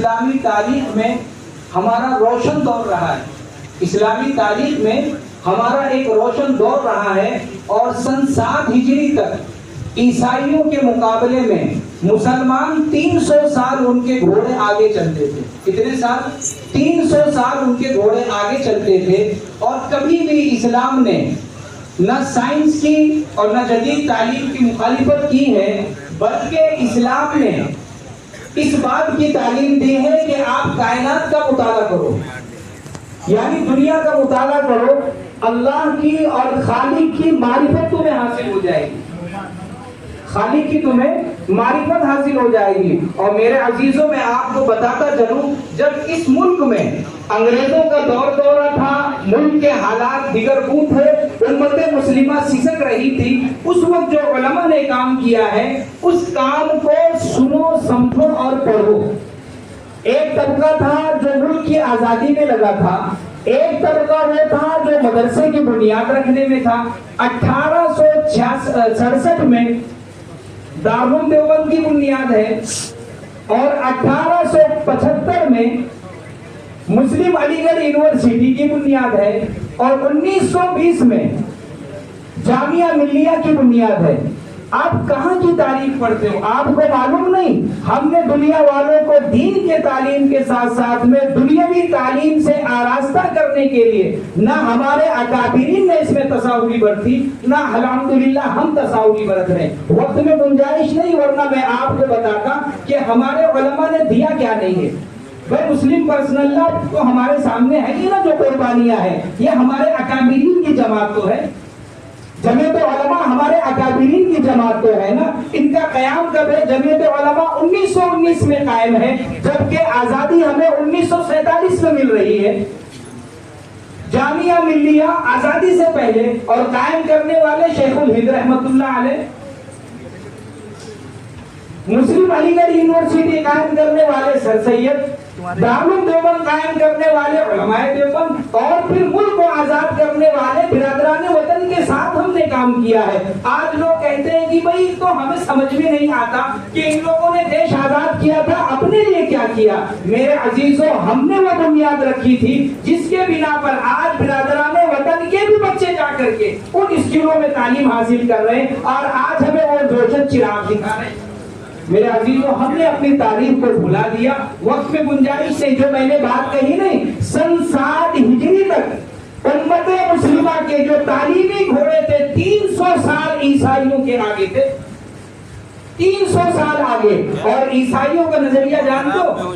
इस्लामी तारीख में हमारा रोशन दौर रहा है। इस्लामी तारीख में हमारा एक रोशन दौर रहा है और सन 7 हिजरी तक ईसाइयों के मुकाबले में मुसलमान 300 साल उनके घोड़े आगे चलते थे। कितने साल? 300 साल उनके घोड़े आगे चलते थे। और कभी भी इस्लाम ने न साइंस की और न जदीद तालीम की मुखालिफत की है, बल्कि इस्लाम ने इस बात की तालीम दी है कि आप कायनात का मुताला करो, यानी दुनिया का मुताला करो, अल्लाह की और खालिक की मारिफत तुम्हें हासिल हो जाएगी, खालिक की तुम्हें मारिफत हासिल हो जाएगी। और मेरे अजीजों, मैं आपको बताता चलूं, जब इस मुल्क में अंग्रेजों का दौरा था, मुल्क के हालात दिगरगू थे, उम्मत मुस्लिमा सिसक रही थी, उस वक्त जो उलमा ने काम किया है, उस काम को सुनो, समझो और पढ़ो। एक तबका था जो मुल्क की आजादी में लगा था, एक तबका वो था जो मदरसे की बुनियाद रखने में था। 1867 में दारुल देवबंद की बुनियाद है और 1875 में मुस्लिम अलीगढ़ यूनिवर्सिटी की बुनियाद है और 1920 में जामिया मिल्लिया की बुनियाद है। आप कहां की तारीख पढ़ते हो? आपको मालूम नहीं? हमने दुनिया वालों को दीन के तालीम के साथ साथ में दुनियावी तालीम से आरास्ता करने के लिए ना हमारे अकाबिरीन ने इसमें तसाहुली बरती, ना अल्हम्दुलिल्लाह हम तसाहुली बरत रहे। वक्त में गुंजाइश नहीं, वरना मैं आपको बताता कि हमारे उलमा ने दिया क्या नहीं है। भाई मुस्लिम पर्सनल लॉ तो हमारे सामने है कि ना, जो कुर्बानियां है, ये हमारे अकाबिरीन की जमात तो है। जमीयत उलमा हमारे अकाबिरीन की जमात तो है ना। इनका कयाम कब है? जमीयत उलमा 1919 में कायम है, जबकि आजादी हमें 1947 में मिल रही है। जामिया मिल्लिया आजादी से पहले, और कायम करने वाले शेखुल हिंद रहमतुल्लाह अलैह। मुस्लिम अलीगढ़ यूनिवर्सिटी कायम करने वाले सर सैयद, दारुल देवबंद कायम करने वाले उलमाए देवबंद, और फिर मुल्क को आजाद करने वाले बिरादरान वतन के साथ हमने काम किया है। आज लोग कहते हैं कि भाई तो हमें समझ में नहीं आता कि इन लोगों ने देश आजाद किया था, अपने लिए क्या किया। मेरे अजीजों, हमने वो बुनियाद रखी थी जिसके बिना पर आज बिरादरान वतन के भी बच्चे जाकर के उन स्कूलों में तालीम हासिल कर रहे हैं और आज हमें वो रोशन चिराग दिखा रहे हैं। मेरे अजीजों, हमने अपनी तारीख को भुला दिया। वक्त में गुंजाइश से जो मैंने बात कही नहीं, सन 7 हिजरी तक उम्मत मुस्लिमा के जो तालीमी घोड़े थे 300 साल ईसाइयों के आगे थे, 300 साल आगे। और ईसाइयों का नजरिया जान दो,